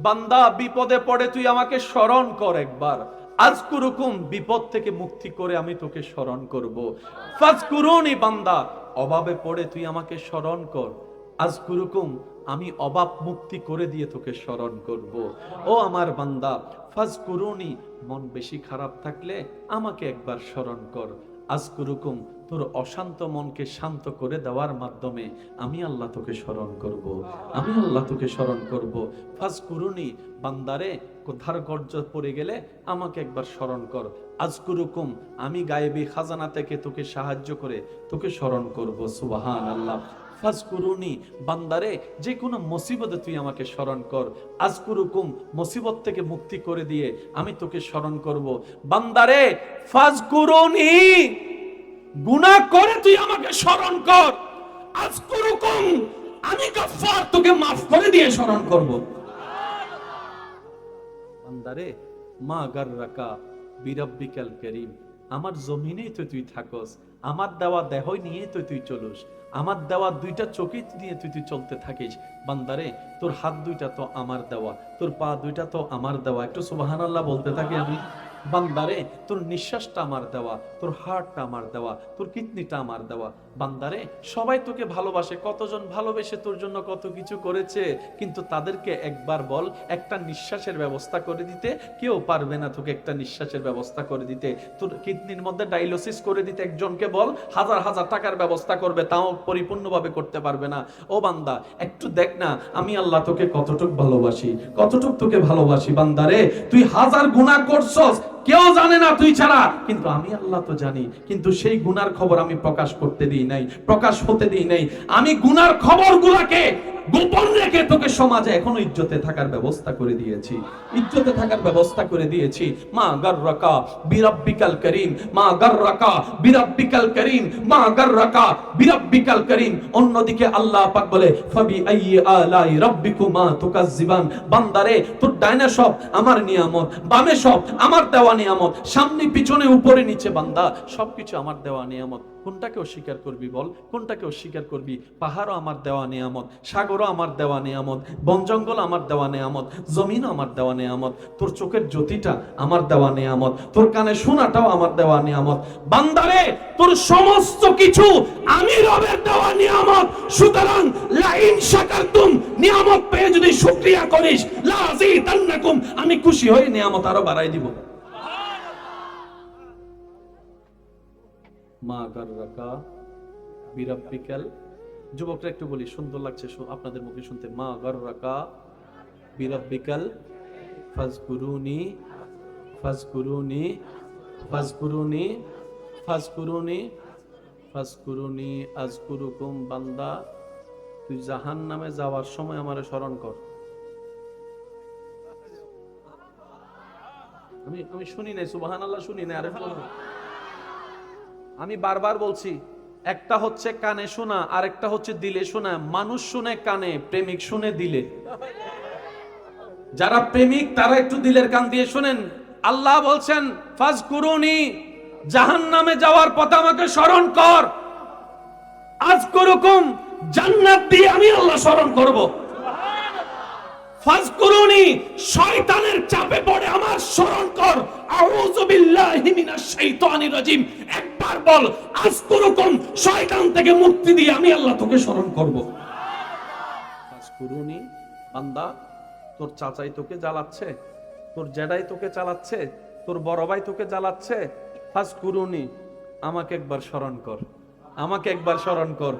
বান্দা বিপদে পড়ে তুই আমাকে স্মরণ কর একবার। আজকুরুকুম, বিপদ থেকে মুক্তি করে আমি তোকে স্মরণ করব। ফাজকুরুনি, বান্দা অভাবে পড়ে তুই আমাকে স্মরণ কর। আজকুরুকুম, আমি অভাব মুক্তি করে দিয়ে তোকে স্মরণ করব। ও আমার বান্দা, ফাজকুরুনি, মন বেশি খারাপ থাকলে আমাকে একবার স্মরণ কর। আজকুরুকুম, তোর অশান্ত মনকে শান্ত করে দেওয়ার মাধ্যমে আমি আল্লাহ তোকে স্মরণ করব। আমি আল্লাহ তোকে স্মরণ করব। ফাজকুরুনি, বান্দারে কোথার গর্জ পড়ে গেলে আমাকে একবার স্মরণ কর। আজকুরুকুম, আমি গায়েবী খাজানা থেকে তোকে সাহায্য করে তোকে স্মরণ করব। সুবহানাল্লাহ। ফাজকুরুনি, বান্দারে যে কোনো মুসিবতে তুই আমাকে স্মরণ কর। আজকুরুকুম, মুসিবত থেকে মুক্তি করে দিয়ে আমি তোকে স্মরণ করব। বান্দারে ফাজকুরুনি, গুনাহ করে তুই আমাকে স্মরণ কর। আজকুরুকুম, আমি গফফার, তোকে মাফ করে দিয়ে স্মরণ করব। বান্দারে মা গাররাকা বিরাব্বিকাল কারীম, আমার জমিনেই তো তুই থাকস, আমার দেওয়া দেহই নিয়ে তো তুই চলুস, আমার দেওয়া দুইটা চোখই নিয়ে তুই চলতে থাকিস। বান্দারে তোর হাত দুইটা তো আমার দেওয়া, তোর পা দুইটা তো আমার দেওয়া, একটু সুবহানাল্লাহ বলতে থাকি আমি। বান্দারে তোর নিঃশ্বাসটা আমার দেওয়া, তোর হার্টটা আমার দেওয়া, তোর কিডনিটা আমার দেওয়া। বান্দারে সবাই তোকে ভালোবাসে, কতজন ভালোবেসে তোর জন্য কত কিছু করেছে, কিন্তু তাদেরকে একবার বল একটা নিঃশ্বাসের ব্যবস্থা করে দিতে। কেউ পারবে না তোকে একটা নিঃশ্বাসের ব্যবস্থা করে দিতে। তোর কিডনির মধ্যে ডায়ালিসিস করে দিতে একজনকে বল, হাজার হাজার টাকার ব্যবস্থা করবে, তাও পরিপূর্ণভাবে করতে পারবে না। ও বান্দা, একটু দেখ না আমি আল্লাহ তোকে কতটুক ভালোবাসি, কতটুক তোকে ভালোবাসি। বান্দারে তুই হাজার গুনাহ করছস, কেউ জানে না তুই ছাড়া, কিন্তু আমি আল্লাহ তো জানি। কিন্তু সেই গুনার খবর আমি প্রকাশ করতে দিই নাই, প্রকাশ হতে দিই নাই। আমি গুনার খবরগুলোকে গোপন রেখে তোকে সমাজে এখনো ইজ্জতে থাকার ব্যবস্থা করে দিয়েছি, ইজ্জতে থাকার ব্যবস্থা করে দিয়েছি। মা গাররাকা বিরাব্বিকাল কারীম, মা গাররাকা বিরাব্বিকাল কারীম, মা গাররাকা বিরাব্বিকাল কারীম। অন্যদিকে আল্লাহ পাক বলে ফাবি আইয়ি আলাই রাব্বিকুমা তুকাজ্জিবান। বান্দারে তোর ডাইনে সব আমার নিয়ামত, বামে সব আমার দেওয়া নিয়ামত, সামনে পিছনে উপরে নিচে বান্দা সবকিছু আমার দেওয়া নিয়ামত। কোনটাকে অস্বীকার করবি বল, কোনটাকে অস্বীকার করবি? পাহাড়ও আমার দেওয়া নিয়ামত, সাগরও আমার দেওয়া নিয়ামত, বন জঙ্গল আমার দেওয়া নিয়ামত, জমিনও আমার দেওয়া নিয়ামত, তোর চোখের জ্যোতিটা আমার দেওয়া নিয়ামত, তোর কানে শোনাটাও আমার দেওয়া নিয়ামত। বান্দারে তোর সমস্ত কিছু আমি রবের দেওয়া নিয়ামত। সুতরাং লাইন শাকারতুম, নিয়ামত পেয়ে যদি শুকরিয়া করিস, লাযিদান্নাকুম, আমি খুশি হয়ে নিয়ামত আরো বাড়াই দিব। মা গাররাকা বিরাব্বিকাল, যুবকরা একটু বলি, সুন্দর লাগছে আপনাদের মুখে শুনতে। মা গাররাকা বিরাব্বিকাল ফাজকুরুনি, ফাজকুরুনি, ফাজকুরুনি, ফাজকুরুনি, ফাজকুরুনি আজকুরুকুম। বান্দা তুই জাহান্নামে যাওয়ার সময় আমারে স্মরণ কর। আমি শুনি নাই, সুবহানাল্লাহ শুনি নাই। আরে আমি বারবার বলছি, একটা হচ্ছে কানে শোনা, আরেকটা হচ্ছে দিলে শোনা। মানুষ শুনে কানে, প্রেমিক শুনে দিলে। যারা প্রেমিক তারা একটু দিলের কান দিয়ে শুনেন। আল্লাহ বলছেন ফাজকুরুনি, জাহান্নামে যাওয়ার পথে আমাকে স্মরণ কর। আজকুরুকুম, জান্নাত দিয়ে আমি আল্লাহ স্মরণ করব। ফাজকুরুনি, শয়তানের চাপে পড়ে আমার স্মরণ কর। আউযু বিল্লাহি মিনাশ শাইতানির রাজিম, একবার বল আজকুরুকুম, শয়তান থেকে মুক্তি দিয়ে আমি আল্লাহ তোকে স্মরণ করব। ফাজকুরুনি, বান্দা তোর চাচাই তোকে জ্বালাচ্ছে, তোর জেডাই তোকে চালাচ্ছে, তোর বড় ভাই তোকে জ্বালাচ্ছে। ফাজকুরুনি, আমাকে একবার স্মরণ কর, আমাকে একবার স্মরণ কর,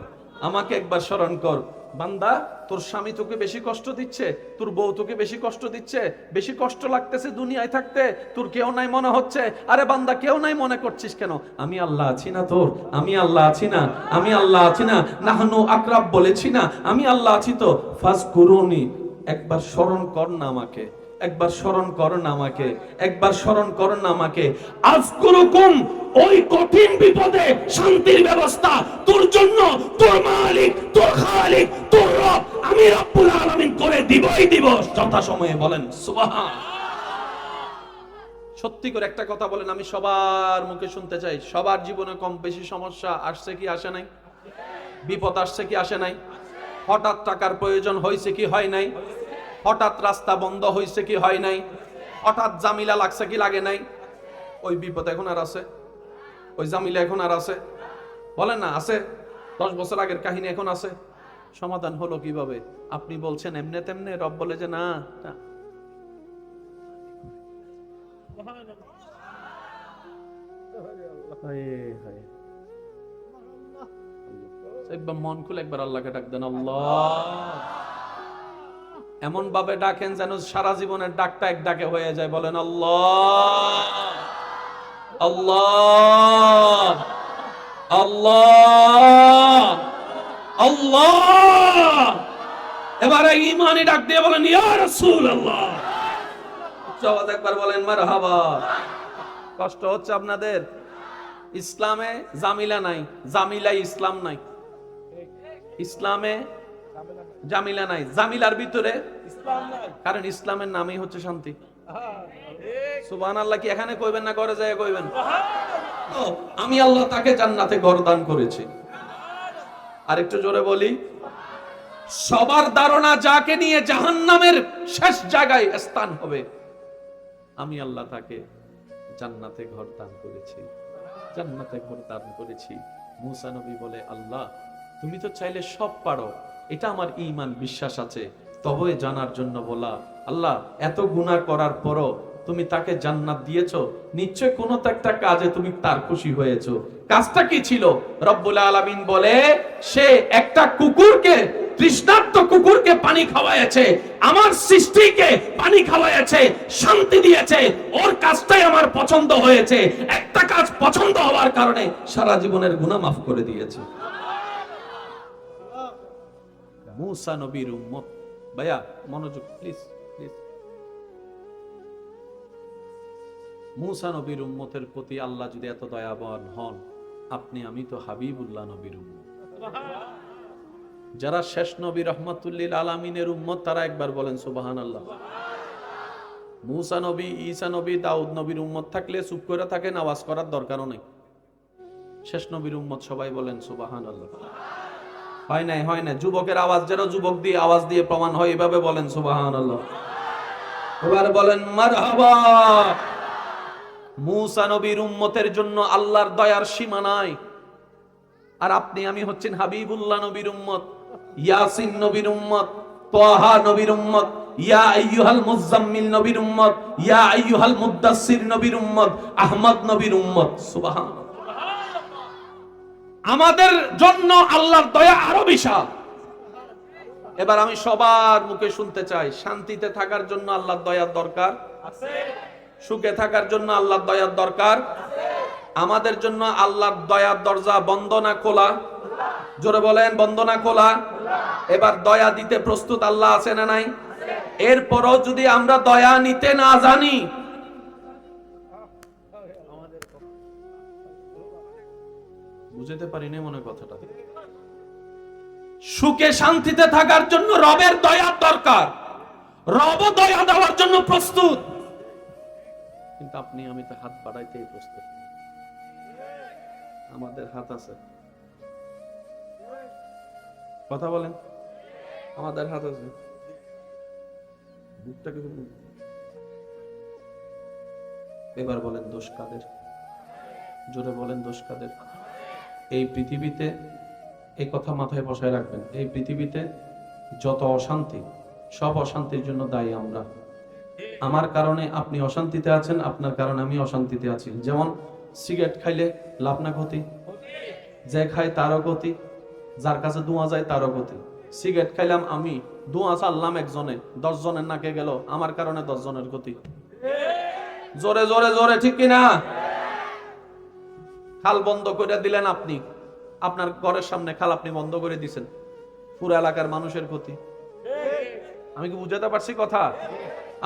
আমাকে একবার স্মরণ কর। বান্দা তোর স্বামী তোকে বেশি কষ্ট দিচ্ছে, তোর বউ তোকে বেশি কষ্ট দিচ্ছে, বেশি কষ্ট লাগতেছে দুনিয়ায় থাকতে, তোর কেউ নাই মনে হচ্ছে। আরে বান্দা কেউ নাই মনে করছিস কেন? আমি আল্লাহ আছি না তোর? আমি আল্লাহ আছি না? আমি আল্লাহ আছি না? নাহনু আকরাব বলেছি না? আমি আল্লাহ আছি তো। ফাজকুরুনি, একবার স্মরণ কর না আমাকে, একবার স্মরণ কর না আমাকে, একবার স্মরণ কর না আমাকে। আজকুরুকুম, ওই কঠিন বিপদে শান্তির ব্যবস্থা তোর জন্য তোর মালিক, তোর খালিক, তোর রব আমি রব্বুল আলামিন করে দিবই দিব যথাসময়ে। বলেন সুবহান। সত্যি করে একটা কথা বলেন, আমি সবার মুখে শুনতে চাই। সবার জীবনে কম বেশি সমস্যা আসছে কি আসে নাই? বিপদ আসছে কি আসে নাই? হঠাৎ টাকার প্রয়োজন হয়েছে কি হয় নাই? হঠাৎ রাস্তা বন্ধ হয়েছে কি হয় নাই, হঠাৎ জামিলা লাগছে কি লাগে নাই? ওই বিপদ এখন আর আছে? ওই জামিলা এখন আর আছে? বলেন না আছে? 10 বছর আগের কাহিনী এখন আছে? সমাধান হলো কিভাবে? আপনি বলছেন এমনে তেমনে, রব বলে যে না। একবার মন খুলে একবার আল্লাহকে ডাক দেন, আল্লাহ। এমন ভাবে ডাকেন যেন সারা জীবনের ডাকটা এক ডাকে হয়ে যায়। বলেন আল্লাহ, আল্লাহ, আল্লাহ, আল্লাহ। এবারে ঈমানি ডাক দিয়ে বলেন ইয়া রাসূলুল্লাহ। আওয়াজ একবার বলেন মারহাবা। কষ্ট হচ্ছে আপনাদের? ইসলামে জামিলা নাই, জামিলা ইসলাম নাই। ইসলামে জামিলা নাই, জামিলার ভিতরে ইসলাম নাই। কারণ ইসলামের নামই হচ্ছে শান্তি। সুবহানাল্লাহ। কি এখানে কইবেন না ঘরে যায় কইবেন? আমি আল্লাহ তাকে জান্নাতে ঘর দান করেছি। আরেকটু জোরে বলি, সবার ধারণা যাকে নিয়ে জাহান্নামের শেষ জায়গায় স্থান হবে, আমি আল্লাহ তাকে জান্নাতে ঘর দান করেছি, জান্নাতে ঘর দান করেছি। মুসা নবী বলে, আল্লাহ তুমি তো চাইলে সব পারো, এটা আমার ঈমান বিশ্বাস আছে, তবে জানার জন্য বলা। আল্লাহ এত গুনাহ করার পরও তুমি তাকে জান্নাত দিয়েছো, নিশ্চয় কোনো একটা কাজে তুমি তার খুশি হয়েছো। কাজটা কি ছিল? রব্বুল আলামিন বলে, সে একটা কুকুরকে, তৃষ্ণার্ত কুকুরকে পানি খাওয়াইছে, আমার সৃষ্টিকে পানি খাওয়াইছে, শান্তি দিয়েছে। ওর কাজটাই আমার পছন্দ হয়েছে। একটা কাজ পছন্দ হওয়ার কারণে সারা জীবনের গুনাহ মাফ করে দিয়েছে। মুসা নবীর উম্মত, ভাইয়া মনোযোগ প্লিজ প্লিজ। মুসা নবীর উম্মতের প্রতি আল্লাহ যদি এত দয়াবান হন, আপনি আমি তো হাবিবুল্লাহ নবীর উম্মত। যারা শেষ নবী রহমাতুল্লিল আলামিনের উম্মত, তারা একবার বলেন সুবহানাল্লাহ। মুসা নবী, ঈসা নবী, দাউদ নবীর উম্মত থাকলে চুপ করে থাকেন, আওয়াজ করার দরকারও নেই। শেষ নবীর উম্মত সবাই বলেন সুবহানাল্লাহ। হয় নাই, হয় না? যুবকের আওয়াজ যেন যুবক দিয়ে আওয়াজ দিয়ে প্রমাণ হয়, এভাবে বলেন সুবহানাল্লাহ। এবার বলেন মারহাবা। মুসা নবীর উম্মতের জন্য আল্লাহর দয়ার সীমা নাই। আর আপনি আমি হচ্ছেন হাবিবুল্লাহ নবীর উম্মত, ইয়াসিন নবীর উম্মত, তাহা নবীর উম্মত, ইয়া আইয়ুহাল মুজাম্মিল নবীর উম্মত, ইয়া আইয়ুহাল মুদ্দাসসির নবীর উম্মত, আহমদ নবীর উম্মত। সুবহানাল্লাহ। আমাদের জন্য আল্লাহর দয়া আরো বিশাল। এবার আমি সবার মুখে শুনতে চাই, শান্তিতে থাকার জন্য আল্লাহর দয়ার দরকার আছে, সুখে থাকার জন্য আল্লাহর দয়ার দরকার আছে। আমাদের জন্য আল্লাহর দয়ার দরজা বন্ধ না খোলা? জোরে বলেন, বন্ধ না খোলা? এবার দয়া দিতে প্রস্তুত আল্লাহ আছে না নাই? এরপরও যদি আমরা দয়া নিতে না জানি, বুঝতে পারি না মনে কথাটা। সুখে শান্তিতে থাকার জন্য রবের দয়ার দরকার, রব দয়া দেওয়ার জন্য প্রস্তুত, কিন্তু আপনি আমি তো হাত বাড়াইতেই প্রস্তুত। আমাদের হাত আছে, কথা বলেন, আমাদের হাত আছে। এবার বলেন দোষ কাদের? জোরে বলেন দোষ কাদের? এই পৃথিবীতে, এই কথা মাথায় বসায় রাখবেন, এই পৃথিবীতে যত অশান্তি, সব অশান্তির জন্য দায়ী আমরা। আমার কারণে আপনি অশান্তিতে আছেন, আপনার কারণে আমি অশান্তিতে আছি। যেমন সিগারেট খাইলে লাভ না ক্ষতি? যে খায় তারও ক্ষতি, যার কাছে ধোঁয়া যায় তারও ক্ষতি। সিগারেট খাইলাম আমি, ধোঁয়া ছাড়লাম একজনে, 10 জনের নাকে গেল, আমার কারণে 10 জনের ক্ষতি। জোরে জোরে জোরে, ঠিক কিনা? খাল বন্ধ করে দিলেন আপনি, আপনার ঘরের সামনে খাল আপনি বন্ধ করে দিছেন, পুরো এলাকার মানুষের ক্ষতি। আমি কি বুঝাতে পারছি কথা?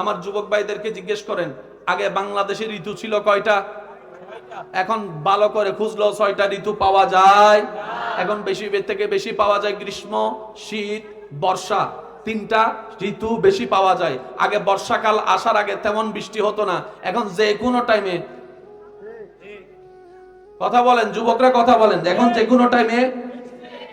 আমার যুবক ভাইদেরকে জিজ্ঞেস করেন, আগে বাংলাদেশের ঋতু ছিল কয়টা? এখন ভালো করে খুঁজলো 6টা ঋতু পাওয়া যায়। এখন বেশি থেকে বেশি পাওয়া যায় গ্রীষ্ম, শীত, বর্ষা। 3টা ঋতু বেশি পাওয়া যায়। আগে বর্ষাকাল আসার আগে তেমন বৃষ্টি হতো না, এখন যে কোনো টাইমে, কথা বলেন যুবকরা, কথা বলেন, এখন যে কোনো টাইমে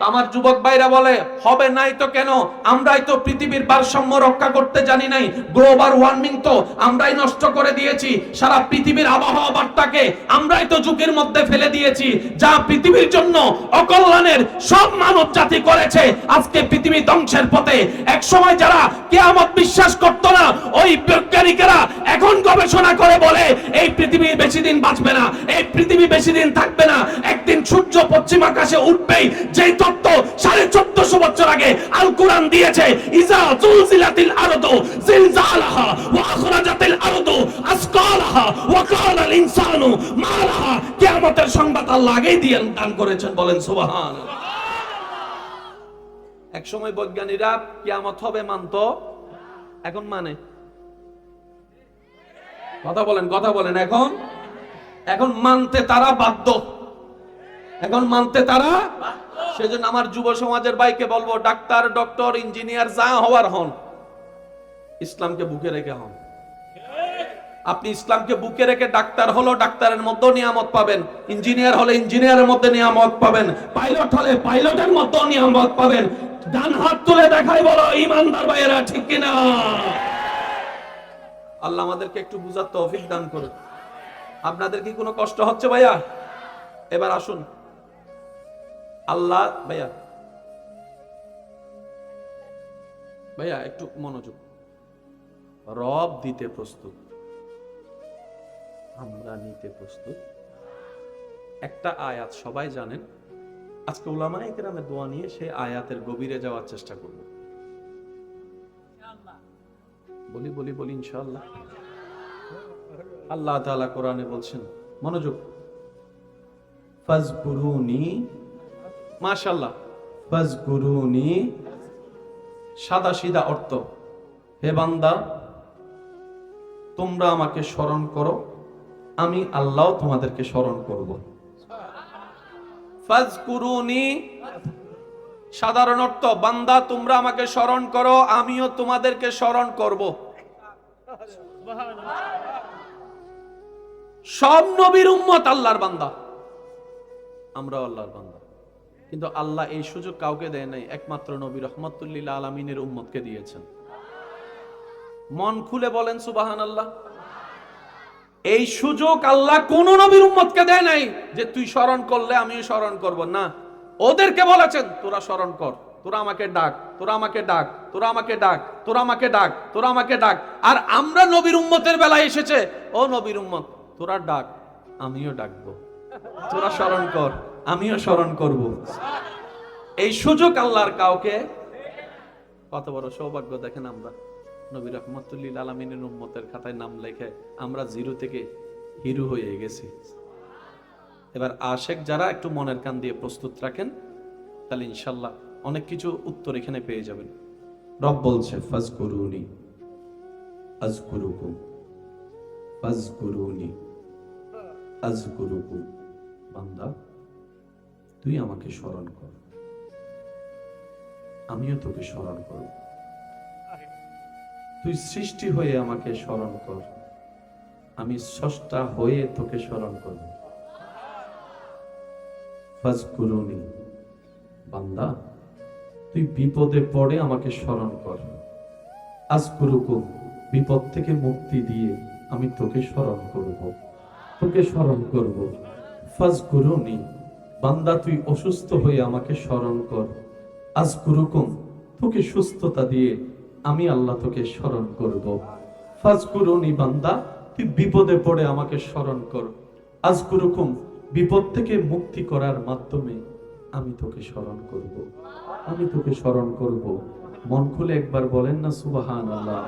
আমার যুবক ভাইরা বলে হবে নাই তো কেন, আমরাই তো পৃথিবীর ভারসাম্য রক্ষা করতে জানি নাই, গ্লোবাল ওয়ার্মিং তো আমরাই নষ্ট করে দিয়েছি, সারা পৃথিবীর আবহাওয়া বার্তাকে আমরাই তো ঝুঁকির মধ্যে ফেলে দিয়েছি, যা পৃথিবীর জন্য অকল্যাণের সব মানব জাতি করেছে, আজকে পৃথিবী ধ্বংসের পথে। এক সময় যারা কিয়ামত বিশ্বাস করত না, ওই বৈজ্ঞানিকেরা এখন গবেষণা করে বলে এই পৃথিবী বেশি দিন বাঁচবে না, এই পৃথিবী বেশি দিন থাকবে না, একদিন সূর্য পশ্চিম আকাশে উঠবেই। যেই তত্ত্ব 1450 বছর আগে আল কোরআন দিয়েছে, ইজা জুলজিলাতিল আরদু জিলজালাহা ওয়া আখরাজাতিল আরদু আসকালাহা ওয়া কালাল ইনসানু মা লাহা, কিয়ামতের সংবাদ আল্লাহ আগেই দান করেছেন, বলেন সুবহানাল্লাহ। এক সময় বৈজ্ঞানিকরা কিয়ামত হবে মানত, এখন মানে কথা বলেন এখন মানতে তারা বাধ্য, এখন মানতে তারা। সেজন্য আমার যুব সমাজের ভাইকে বলবো, ডাক্তার, ডক্টর, ইঞ্জিনিয়ার যা হওয়ার হন, ইসলামকে বুকে রেখে হন। আপনি ইসলামকে বুকে রেখে ডাক্তার হলো ডাক্তারের মধ্যে নিয়ামত পাবেন, ইঞ্জিনিয়ার হলে ইঞ্জিনিয়ারের মধ্যে নিয়ামত পাবেন, পাইলট হলে পাইলটের মধ্যে নিয়ামত পাবেন। ডান হাত তুলে দেখাই বলো ইমানদার ভাইয়েরা, ঠিক কিনা? আল্লাহ আমাদেরকে একটু বুঝার তৌফিক দান করুন। আপনাদের কি কোনো কষ্ট হচ্ছে ভাইয়া? এবার আসুন, আল্লাহ ভাইয়া একটু মনোযোগ। রব দিতে প্রস্তুত, আমরা নিতে প্রস্তুত। একটা আয়াত সবাই জানেন, আজকে উলামায়ে কেরামের দোয়া নিয়ে সেই আয়াতের গভীরে যাওয়ার চেষ্টা করব। বলি ইনশাআল্লাহ। আল্লাহ তাআলা কোরআনে বলছেন, মনোযোগ, ফাজকুরুনি, মাশাআল্লাহ, ফাজকুরুনি সাদা সিধা অর্থ, হে বান্দা তোমরা আমাকে স্মরণ করো, আমি আল্লাহ তোমাদেরকে স্মরণ করব। ফাজকুরুনি সাধারণ অর্থ, বান্দা তোমরা আমাকে স্মরণ করো, আমিও তোমাদেরকে স্মরণ করব। সব নবীর উম্মত আল্লাহর বান্দা, আমরা আল্লাহর বান্দা, কিন্তু আল্লাহ এই সুযোগ কাউকে দেয় নাই, একমাত্র নবী রাহমাতুল লিল আলামিনের উম্মতকে দিয়েছেন। মন খুলে বলেন সুবহানাল্লাহ। এই সুযোগ আল্লাহ কোন নবীর উম্মতকে দেয় নাই যে তুই স্মরণ করলে আমিও স্মরণ করব, না, ওদেরকে বলেছেন তোরা স্মরণ কর, তোরা আমাকে ডাক, তোরা আমাকে ডাক, তোরা আমাকে ডাক, তোরা আমাকে ডাক, তোরা আমাকে ডাক। আর আমরা নবীর উম্মতের বেলায় এসেছে, ও নবীর উম্মত তোরা ডাক, আমিও ডাকবো, তোরা স্মরণ কর, আমিও স্মরণ করব। এই সুযোগ আল্লাহর কাউকে, কত বড় সৌভাগ্য দেখেন, আমরা নবী রাহমাতুল লিল আলামিনের উম্মতের খাতায় নাম লেখে আমরা জিরো থেকে হিরো হয়ে গেছি। এবার আশেক যারা একটু মনের কান দিয়ে প্রস্তুত রাখেন, তাহলে ইনশাআল্লাহ অনেক কিছু উত্তর এখানে পেয়ে যাবেন। রব বলছে, ফাজকুরুনি আযকুরুকুম, ফাজকুরুনি আযকুরুকুম, বান্দা তুই আমাকে স্মরণ কর, আমিও তোকে স্মরণ করব। তুই সৃষ্টি হয়ে আমাকে স্মরণ কর, আমি স্রষ্টা হয়ে তোকে স্মরণ করব। ফাজকুরুনি, বান্দা তুই বিপদে পড়ে আমাকে স্মরণ কর, আযকুরুকুম, বিপদ থেকে মুক্তি দিয়ে আমি তোকে স্মরণ করব, তোকে স্মরণ করব। ফাজকুরুনি, বান্দা তুই অসুস্থ হয়ে আমাকে স্মরণ কর, আযকুরুকুম, তোকে সুস্থতা দিয়ে আমি আল্লাহ তোকে স্মরণ করব। ফাজকুরুনি, বান্দা তুই বিপদে পড়ে আমাকে স্মরণ কর, আযকুরুকুম, বিপদ থেকে মুক্তি করার মাধ্যমে আমি তোকে স্মরণ করব, আমি তোকে স্মরণ করব। মন খুলে একবার বলেন না সুবহানাল্লাহ।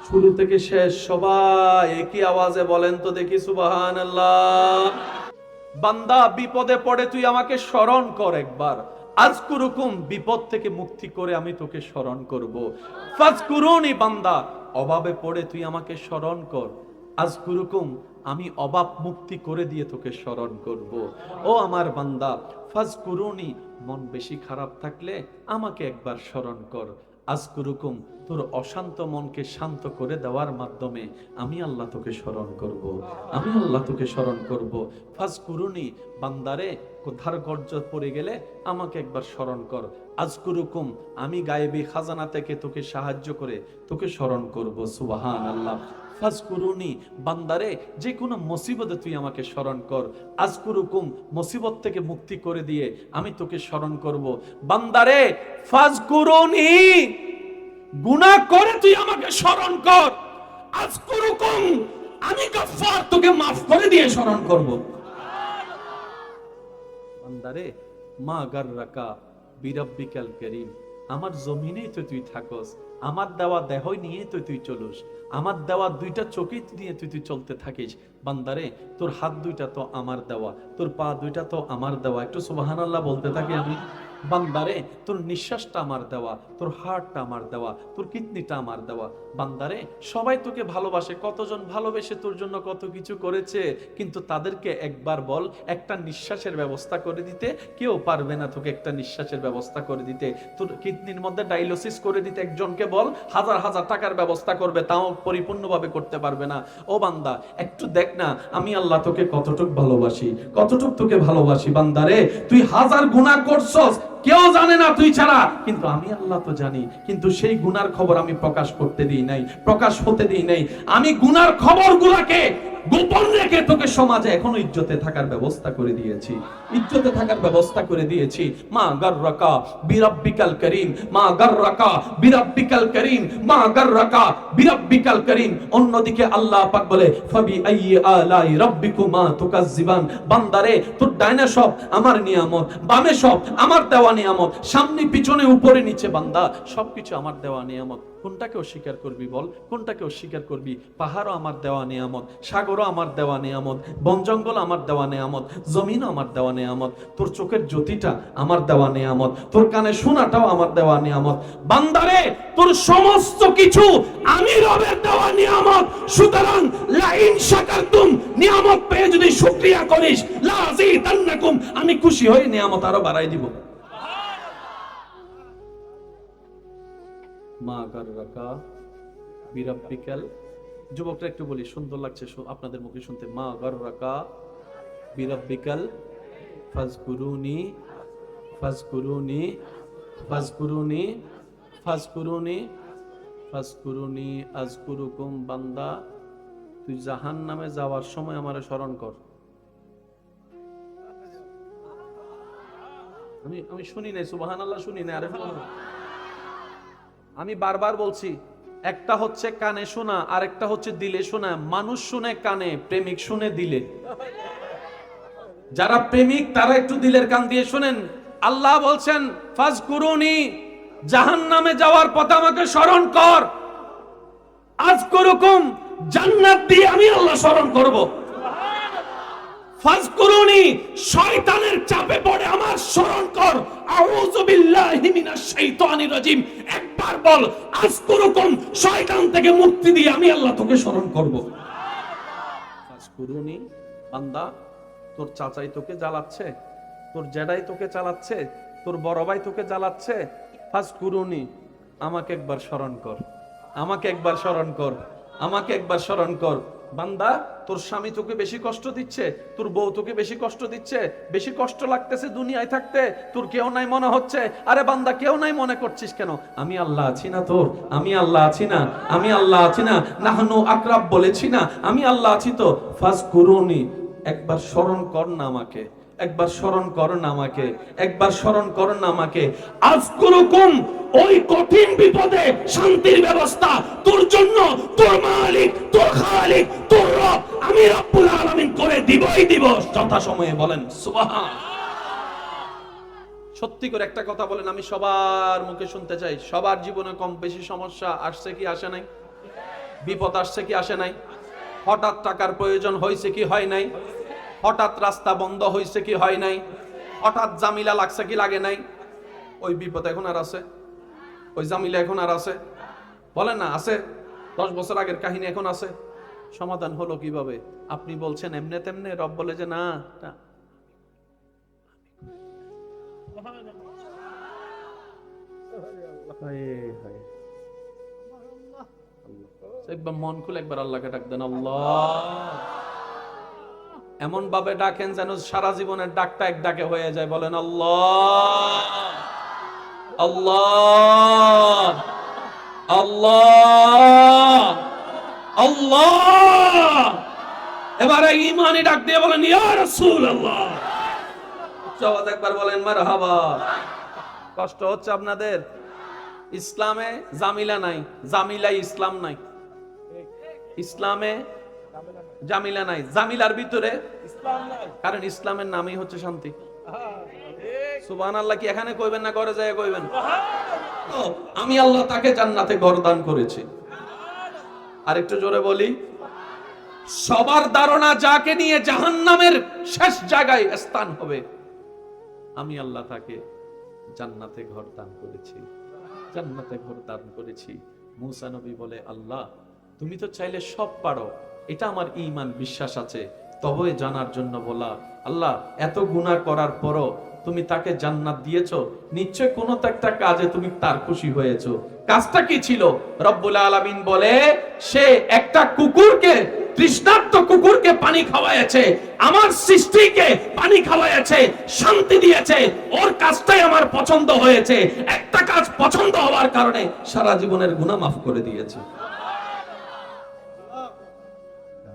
শুরু থেকে শেষ সবাই একই আওয়াজে বলেন তো দেখি সুবহানাল্লাহ। বান্দা বিপদে পড়ে তুই আমাকে স্মরণ কর একবার, আযকুরুকুম, বিপদ থেকে মুক্তি করে আমি তোকে স্মরণ করব। ফাজকুরুনি, বান্দা অভাবে পড়ে তুই আমাকে স্মরণ কর, আযকুরুকুম, আমি অভাব মুক্তি করে দিয়ে তোকে স্মরণ করব। ও আমার বান্দা, ফাজকুরুনি, মন বেশি খারাপ থাকলে আমাকে একবার স্মরণ কর, আযকুরুকুম, তোর অশান্ত মনকে শান্ত করে দেওয়ার মাধ্যমে আমি আল্লাহ তোকে স্মরণ করব, আমি আল্লাহ তোকে স্মরণ করব। ফাজকুরুনি, বান্দারে কোথার গর্জ পড়ে গেলে আমাকে একবার স্মরণ কর। আজকুরুকুম, আমি গায়েবী খাজানা থেকে তোকে সাহায্য করে তোকে স্মরণ করব। সুবহানাল্লাহ। ফাজকুরুনি, বান্দারে যে কোনো মুসিবতে তুই আমাকে স্মরণ কর। আজকুরুকুম, মুসিবত থেকে মুক্তি করে দিয়ে আমি তোকে স্মরণ করব। বান্দারে ফাজকুরুনি, গুনাহ করে তুই আমাকে স্মরণ কর। আজকুরুকুম, আমি গফফার, তোকে মাফ করে দিয়ে স্মরণ করব। বান্দারে মা গাররাকা বিরাব্বিকাল কারীম, আমার জমিনেই তো তুই থাকস, আমার দেওয়া দেহই নিয়ে তো তুই চলুস, আমার দেওয়া দুইটা চোখই নিয়ে তুই চলতে থাকিস। বান্দারে তোর হাত দুইটা তো আমার দেওয়া, তোর পা দুইটা তো আমার দেওয়া, একটু সুবহানাল্লাহ বলতে থাকি আমি। বান্দারে তোর নিঃশ্বাসটা আমার দেওয়া, তোর হার্টটা আমার দেওয়া, তোর কিডনিটা আমার দেওয়া। বান্দারে সবাই তোকে ভালোবাসে, কতজন ভালোবেসে তোর জন্য কত কিছু করেছে, কিন্তু তাদেরকে একবার বল একটা নিঃশ্বাসের ব্যবস্থা করে দিতে। কেউ পারবে না তোকে একটা নিঃশ্বাসের ব্যবস্থা করে দিতে। তোর কিডনির মধ্যে ডায়ালিসিস করে দিতে একজনকে বল, হাজার হাজার টাকার ব্যবস্থা করবে, তাও পরিপূর্ণভাবে করতে পারবে না। ও বান্দা, একটু দেখ না আমি আল্লাহ তোকে কতটুক ভালোবাসি, কতটুক তোকে ভালোবাসি। বান্দারে তুই হাজার গুনাহ করছস, কেউ জানে না তুই ছাড়া, কিন্তু আমি আল্লাহ তো জানি। কিন্তু সেই গুনার খবর আমি প্রকাশ করতে দিই নাই, প্রকাশ হতে দিই নাই। আমি গুনার খবরগুলোকে গোপন রেখে তোকে সমাজে এখনো ইজ্জতে থাকার ব্যবস্থা করে দিয়েছি, ইজ্জতে থাকার ব্যবস্থা করে দিয়েছি। মা গাররাকা বিরাব্বিকাল কারীম, মা গাররাকা বিরাব্বিকাল কারীম, মা গাররাকা বিরাব্বিকাল কারীম। অন্যদিকে আল্লাহ পাক বলে ফাবি আইয়ি আলাই রাব্বিকুমা তুকাজ্জিবান। বান্দারে তোর ডাইনে সব আমার নিয়ামত, বামে সব আমার দেওয়া নিয়ামত, সামনে পিছনে উপরে নিচে বান্দা সবকিছু আমার দেওয়া নিয়ামত। কোনটাকে অস্বীকার করবি বল, কোনটাকে অস্বীকার করবি? পাহাড়ও আমার দেওয়া নিয়ামত, সাগরও আমার দেওয়া নিয়ামত, বন জঙ্গল আমার দেওয়া নিয়ামত, জমিনও আমার দেওয়া নিয়ামত, তোর চোখের জ্যোতিটা আমার দেওয়া নিয়ামত, তোর কানে শোনাটাও আমার দেওয়া নিয়ামত। বান্দারে তোর সমস্ত কিছু আমি রবের দেওয়া নিয়ামত। সুতরাং লাইন শাকারতুম, নিয়ামত পেয়ে যদি শুকরিয়া করিস, লাযিদান্নাকুম, আমি খুশি হয়ে নিয়ামত আরো বাড়াই দিব। মা গাররাকা বিরাব্বিকাল, যুবকরা একটু বলি, সুন্দর লাগছে আপনাদের মুখে শুনতে। মা গাররাকা বিরাব্বিকাল ফাজকুরুনি, ফাজকুরুনি, ফাজকুরুনি, ফাজকুরুনি, ফাজকুরুনি আজকুরুকুম। বান্দা তুই জাহান্নামে যাওয়ার সময় আমারে স্মরণ কর। আমি শুনি নাই, সুবহানাল্লাহ শুনি নাই। আরে আমি বারবার বলছি, একটা হচ্ছে কানে শোনা, আর একটা হচ্ছে দিলে শোনা। মানুষ শুনে কানে, প্রেমিক শুনে দিলে। যারা প্রেমিক তারা একটু দিলের কান দিয়ে শুনেন। আল্লাহ বলছেন ফাজকুরুনি, জাহান্নামে যাওয়ার পথে আমাকে স্মরণ কর। আজকুরুকুম, জান্নাত দিয়ে আমি আল্লাহ স্মরণ করব। ফাজকুরুনি, শয়তানের চাপে পড়ে আমার স্মরণ কর। আউযু বিল্লাহি মিনাশ শাইতানির রাজিম, একবার বল আজকুরুকুম, শয়তান থেকে মুক্তি দিয়ে আমি আল্লাহ তোকে স্মরণ করব। ফাজকুরুনি, বান্দা তোর চাচাই তোকে জ্বালাচ্ছে, তোর জেডাই তোকে চালাচ্ছে, তোর বড় ভাই তোকে জ্বালাচ্ছে। ফাজকুরুনি, আমাকে একবার স্মরণ কর, আমাকে একবার স্মরণ কর, আমাকে একবার স্মরণ কর। বান্দা তোর স্বামী তোকে বেশি কষ্ট দিচ্ছে, তোর বউ তোকে বেশি কষ্ট দিচ্ছে, বেশি কষ্ট লাগতেছে দুনিয়ায় থাকতে, তোর কেউ নাই মনে হচ্ছে। আরে বান্দা কেউ নাই মনে করছিস কেন? আমি আল্লাহ আছি না তোর? আমি আল্লাহ আছি না? আমি আল্লাহ আছি না? নাহনু আকরাব বলেছি না? আমি আল্লাহ আছি তো। ফাজকুরুনি, একবার স্মরণ কর না আমাকে, একবার স্মরণ কর না আমাকে, একবার স্মরণ কর না আমাকে। আজকুরুকুম, ওই কঠিন বিপদে শান্তির ব্যবস্থা তোর জন্য তোর মালিক, তোর খালিক, তোর রব আমি রব্বুল আলামিন করে দিবই দিব যথা সময়ে। বলেন সুবহান। সত্যি করে একটা কথা বলেন, আমি সবার মুখে শুনতে চাই। সবার জীবনে কম বেশি সমস্যা আসছে কি আসে নাই? বিপদ আসছে কি আসে নাই? হঠাৎ টাকার প্রয়োজন হয়েছে কি হয় নাই? হঠাৎ রাস্তা বন্ধ হয়েছে কি হয় নাই? হঠাৎ জামিলা লাগছে কি লাগে নাই? ওই বিপদ এখন আর আছে? ওই জামিলা এখন আর আছে? বলেন না আছে? 10 বছর আগের কাহিনী এখন আছে? সমাধান হলো কিভাবে? আপনি বলছেন এমনে তেমনে, রব বলে যে না। একবার মন খুলে একবার আল্লাহকে ডাক দেন, আল্লাহ। এমন ভাবে ডাকেন যেন সারা জীবনের ডাকটা এক ডাকে হয়ে যায়। বলেন আল্লাহ, আল্লাহ, আল্লাহ, আল্লাহ। এবারে ঈমানি ডাক দিয়ে বলেন ইয়া রাসূলুল্লাহ। সবাই একবার বলেন মারহাবা। কষ্ট হচ্ছে আপনাদের? ইসলামে জামিলা নাই, জামিলাই ইসলাম নাই। ইসলামে জামিলা নাই, জামিলার ভিতরে ইসলাম নাই, কারণ ইসলামের নামই হচ্ছে শান্তি। সুবহানাল্লাহ। কি এখানে কইবেন না ঘরে যায় কইবেন? আমি আল্লাহ তাকে জান্নাতে ঘর দান করেছি। আর একটু জোরে বলি, সবার ধারণা যাকে নিয়ে জাহান্নামের শেষ জায়গায় স্থান হবে, আমি আল্লাহ তাকে জান্নাতে ঘর দান করেছি, জান্নাতে ঘর দান করেছি। মুসা নবী বলে, আল্লাহ তুমি তো চাইলে সব পারো, এটা আমার ঈমান বিশ্বাস আছে, তবে জানার জন্য বলা, আল্লাহ এত গুনাহ করার পরও তুমি তাকে জান্নাত দিয়েছো, নিশ্চয় কোন একটা কাজে তুমি তার খুশি হয়েছো। কাজটা কি ছিল? রব্বুল আলামিন বলে, সে একটা কুকুরকে, তৃষ্ণার্ত কুকুরকে পানি খাওয়াইছে, আমার সৃষ্টিকে পানি খাওয়াইছে, শান্তি দিয়েছে, ওর কাজটাই আমার পছন্দ হয়েছে। একটা কাজ পছন্দ হওয়ার কারণে সারা জীবনের গুনাহ মাফ করে দিয়েছে।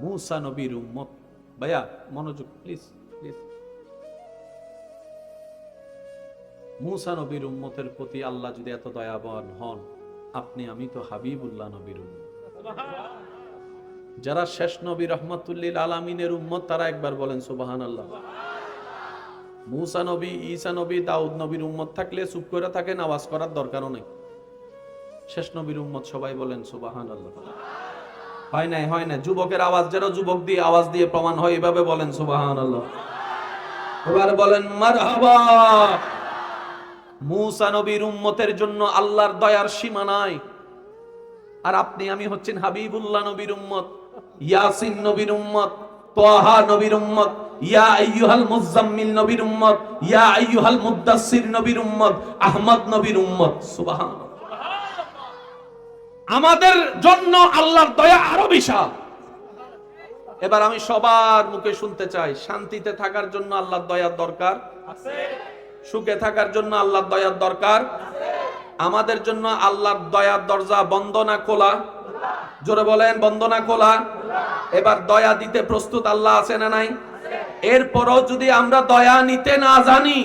মুসা নবীর উম্মত, ভাইয়া মনোযোগ প্লিজ প্লিজ। মুসা নবীর উম্মতের প্রতি আল্লাহ যদি এত দয়াবান হন, আপনি আমি তো হাবিবুল্লাহ নবীর উম্মত। যারা শেষ নবী রহমাতুল্লিল আলামিনের উম্মত, তারা একবার বলেন সুবহানাল্লাহ। মুসা নবী, ঈসা নবী, দাউদ নবীর উম্মত থাকলে চুপ করে থাকেন, আওয়াজ করার দরকারও নেই। শেষ নবীর উম্মত সবাই বলেন সুবহানাল্লাহ। হয় নাই, হয় না। যুবকের আওয়াজ যেন যুবক দিয়ে আওয়াজ দিয়ে প্রমাণ হয়, এভাবে বলেন সুবহানাল্লাহ। এবার বলেন মারহাবা। মুসা নবীর উম্মতের জন্য আল্লাহর দয়ার সীমা নাই। আর আপনি আমি হচ্ছেন হাবিবুল্লাহ নবীর উম্মত, ইয়াসিন নবীর উম্মত, তাহা নবীর উম্মত, ইয়া আইয়ুহাল মুযাম্মিল নবীর উম্মত, ইয়া আইয়ুহাল মুদ্দাসসির নবীর উম্মত, আহমদ নবীর উম্মত। সুবহানাল্লাহ। আমাদের জন্য আল্লাহর দয়া আরো বিশাল। এবার আমি সবার মুখে শুনতে চাই, শান্তিতে থাকার জন্য আল্লাহর দয়ার দরকার আছে, সুখে থাকার জন্য আল্লাহর দয়ার দরকার আছে। আমাদের জন্য আল্লাহর দয়ার দরজা বন্ধ না খোলা? জোরে বলেন, বন্ধ না খোলা? এবার দয়া দিতে প্রস্তুত আল্লাহ আছে না নাই? এরপরও যদি আমরা দয়া নিতে না জানি,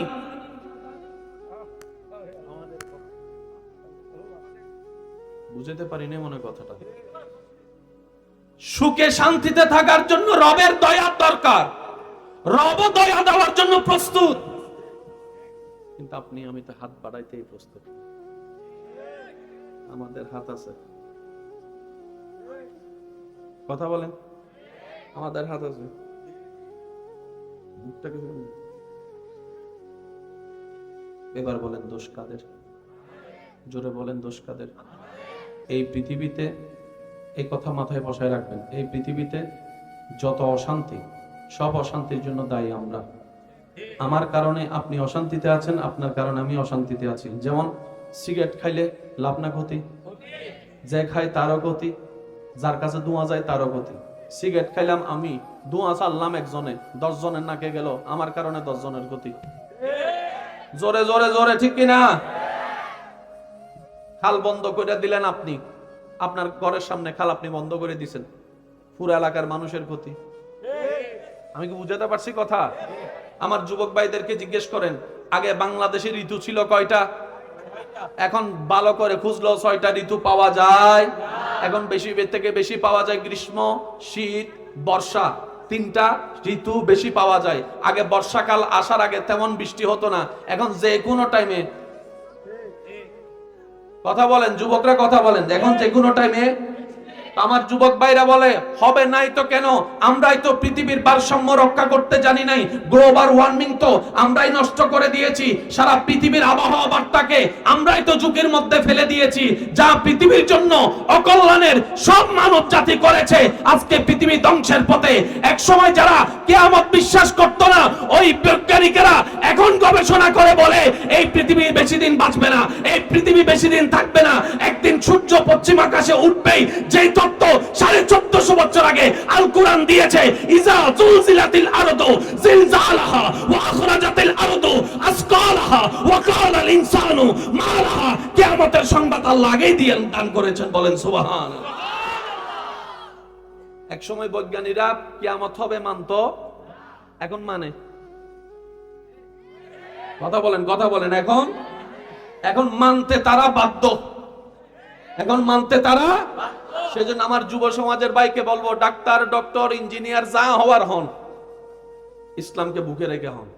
বুঝতে পারি না মনে কথাটা। সুখে শান্তিতে থাকার জন্য রবের দয়ার দরকার, রব দয়া দেওয়ার জন্য প্রস্তুত, কিন্তু আপনি আমি তো হাত বাড়াইতেই প্রস্তুত। আমাদের হাত আছে, কথা বলেন, আমাদের হাত আছে। এবার বলেন দোষ কাদের? জোরে বলেন দোষ কাদের? এই পৃথিবীতে, এই কথা মাথায় বসায় রাখবেন, এই পৃথিবীতে যত অশান্তি, সব অশান্তির জন্য দায়ী আমরা। আমার কারণে আপনি অশান্তিতে আছেন, আপনার কারণে আমি অশান্তিতে আছি। যেমন সিগারেট খাইলে লাভ না ক্ষতি? যে খায় তারও ক্ষতি, যার কাছে ধোঁয়া যায় তারও ক্ষতি। সিগারেট খাইলাম আমি, ধোঁয়া ছাড়লাম একজনে, 10 জনের নাকে গেল, আমার কারণে 10 জনের ক্ষতি। জোরে জোরে জোরে, ঠিক কিনা? খাল বন্ধ করে দিলেন আপনি, আপনার ঘরের সামনে খাল আপনি বন্ধ করে দিয়েছেন, পুরো এলাকার মানুষের ক্ষতি। আমি কি বুঝাতে পারছি কথা? আমার যুবক ভাইদেরকে জিজ্ঞেস করেন, আগে বাংলাদেশের ঋতু ছিল কয়টা? এখন ভালো করে খুঁজলো 6টা ঋতু পাওয়া যায়। এখন বেশি থেকে বেশি পাওয়া যায় গ্রীষ্ম, শীত, বর্ষা, 3টা ঋতু বেশি পাওয়া যায়। আগে বর্ষাকাল আসার আগে তেমন বৃষ্টি হতো না, এখন যে কোনো টাইমে, কথা বলেন যুবকরা, কথা বলেন, এখন যে কোনো টাইমে। আমার যুবক ভাইরা বলে হবে নাই তো কেন? আমরাই তো পৃথিবীর ভারসাম্য রক্ষা করতে জানি নাই। গ্লোবাল ওয়ার্মিং তো আমরাই নষ্ট করে দিয়েছি, সারা পৃথিবীর আবহাওয়া বার্তাকে আমরাই তো ঝুঁকির মধ্যে ফেলে দিয়েছি, যা পৃথিবীর জন্য অকল্যাণের সব মানব জাতি করেছে। আজকে পৃথিবী ধ্বংসের পথে। এক সময় যারা কিয়ামত বিশ্বাস করত না, ওই বৈজ্ঞানিকেরা এখন গবেষণা করে বলে এই পৃথিবী বেশি দিন বাঁচবে না, এই পৃথিবী বেশি দিন থাকবে না, একদিন সূর্য পশ্চিম আকাশে উঠবেই। যেই সত্য 1450 বছর আগে আল কোরআন দিয়েছে, ইজা জুলজিলাতিল আরদু জিলজালাহা ওয়া আখরাজাতিল আরদু আসকালাহা ওয়া ক্বালাল ইনসানু মা লাহা। কিয়ামতের সংবাদ আল্লাহ আগেই দিয়ে দান করেছেন, বলেন সুবহানাল্লাহ। এক সময় বৈজ্ঞানিকরা কিয়ামত হবে মানতো, এখন মানে? কথা বলেন এখন মানতে তারা বাধ্য, এখন মানতে তারা। সেজন্য আমার যুব সমাজের ভাইকে বলবো, ডাক্তার, ডক্টর, ইঞ্জিনিয়ার যা হওয়ার হন, ইসলামকে বুকে রেখে হন।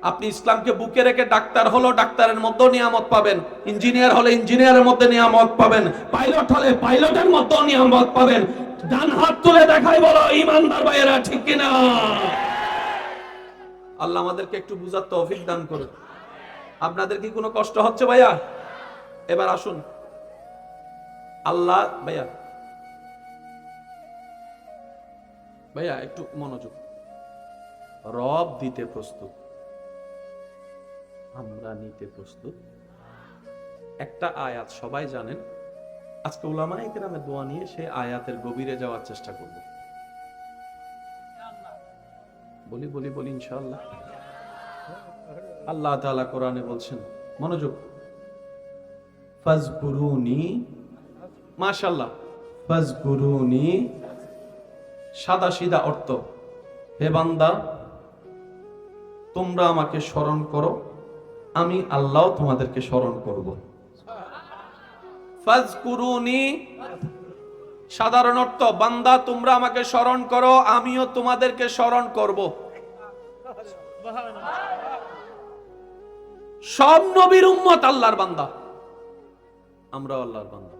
আপনি ইসলামকে বুকে রেখে ডাক্তার হলো ডাক্তারের মধ্যে নিয়ামত পাবেন, ইঞ্জিনিয়ার হলে ইঞ্জিনিয়ারের মধ্যে নিয়ামত পাবেন, পাইলট হলে পাইলটের মধ্যে নিয়ামত পাবেন। ডান হাত তুলে দেখাই বলো ইমানদার ভাইয়েরা, ঠিক কিনা? আল্লাহ আমাদেরকে একটু বুঝার তৌফিক দান করুন। আপনাদের কি কোনো কষ্ট হচ্ছে ভাইয়া? এবার আসুন, আল্লাহ ভাইয়া একটু মনোযোগ। রব দিতে প্রস্তুত, আমরা নিতে প্রস্তুত। একটা আয়াত সবাই জানেন, আজকে উলামায়ে কেরামের দোয়া নিয়ে সেই আয়াতের গভীরে যাওয়ার চেষ্টা করব। বলি ইনশাআল্লাহ। আল্লাহ তাআলা কোরআনে বলছেন, মনোযোগ, ফাজকুরুনি, মাশাআল্লাহ, ফাজকুরুনি সাদা সিধা অর্থ, হে বান্দা তোমরা আমাকে স্মরণ করো, আমি আল্লাহ তোমাদেরকে স্মরণ করব। ফাজকুরুনি সাধারণ অর্থ, বান্দা তোমরা আমাকে স্মরণ করো, আমিও তোমাদেরকে স্মরণ করব। সব নবীর উম্মত আল্লাহর বান্দা, আমরাও আল্লাহর বান্দা,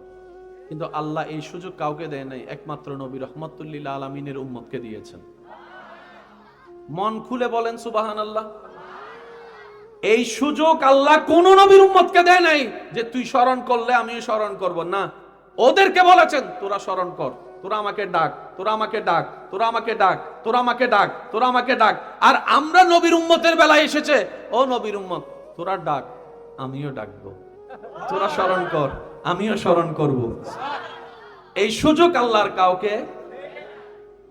কিন্তু আল্লাহ এই সুযোগ কাউকে দেয় নাই, একমাত্র নবী রাহমাতুল লিল আলামিনের উম্মতকে দিয়েছেন। মন খুলে বলেন সুবহানাল্লাহ। এই সুযোগ আল্লাহ কোন নবীর উম্মতকে দেয় নাই যে তুই স্মরণ করলে আমিও স্মরণ করব, না। ওদেরকে বলেছেন তোরা স্মরণ কর, তোরা আমাকে ডাক, তোরা আমাকে ডাক, তোরা আমাকে ডাক, তোরা আমাকে ডাক, তোরা আমাকে ডাক। আর আমরা নবীর উম্মতের বেলায় এসেছে, ও নবীর উম্মত তোরা ডাক, আমিও ডাকবো, তোরা স্মরণ কর, আমিও স্মরণ করব। এই সুযোগ আল্লাহর কাউকে,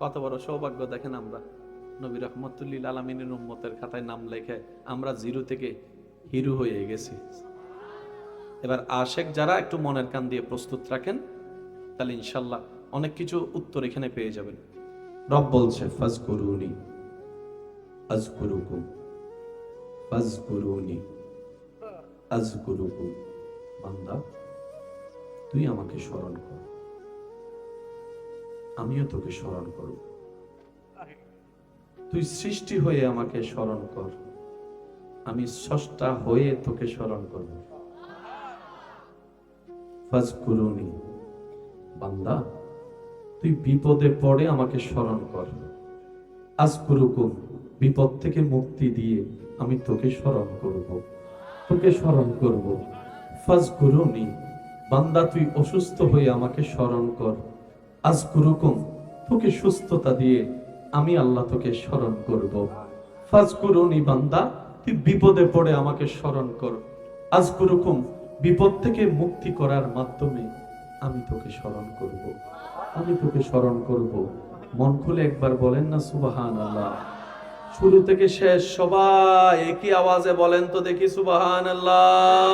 কত বড় সৌভাগ্য দেখেন, আমরা নবী রাহমাতুল লিল আলামিনের উম্মতের খাতায় নাম লেখে আমরা জিরো থেকে হিরো হয়ে গেছি। এবার আশেক যারা একটু মনের কান দিয়ে প্রস্তুত রাখেন, তাহলে ইনশাআল্লাহ অনেক কিছু উত্তর এখানে পেয়ে যাবেন। রব বলছে, ফাজকুরুনি আযকুরুকুম, ফাজকুরুনি আযকুরুকুম। বান্দা তুই আমাকে স্মরণ কর, আমিও তোকে স্মরণ করব। তুই সৃষ্টি হয়ে আমাকে স্মরণ কর, আমি স্রষ্টা হয়ে তোকে স্মরণ করব। ফাজকুরুনি, বান্দা তুই বিপদে পড়ে আমাকে স্মরণ কর, আযকুরুকুম, বিপদ থেকে মুক্তি দিয়ে আমি তোকে স্মরণ করব, তোকে স্মরণ করব। ফাজকুরুনি, বান্দা তুই অসুস্থ হয়ে আমাকে স্মরণ কর, আযকুরুকুম, তোকে সুস্থতা দিয়ে আমি আল্লাহ তোকে স্মরণ করব। ফাজকুরুনি, বান্দা তুই বিপদে পড়ে আমাকে স্মরণ কর, আযকুরুকুম, বিপদ থেকে মুক্তি করার মাধ্যমে আমি তোকে স্মরণ করব, আমি তোকে স্মরণ করব। মন খুলে একবার বলেন না সুবহানাল্লাহ। শুরু থেকে শেষ সবাই একই আওয়াজে বলেন তো দেখি সুবহানাল্লাহ।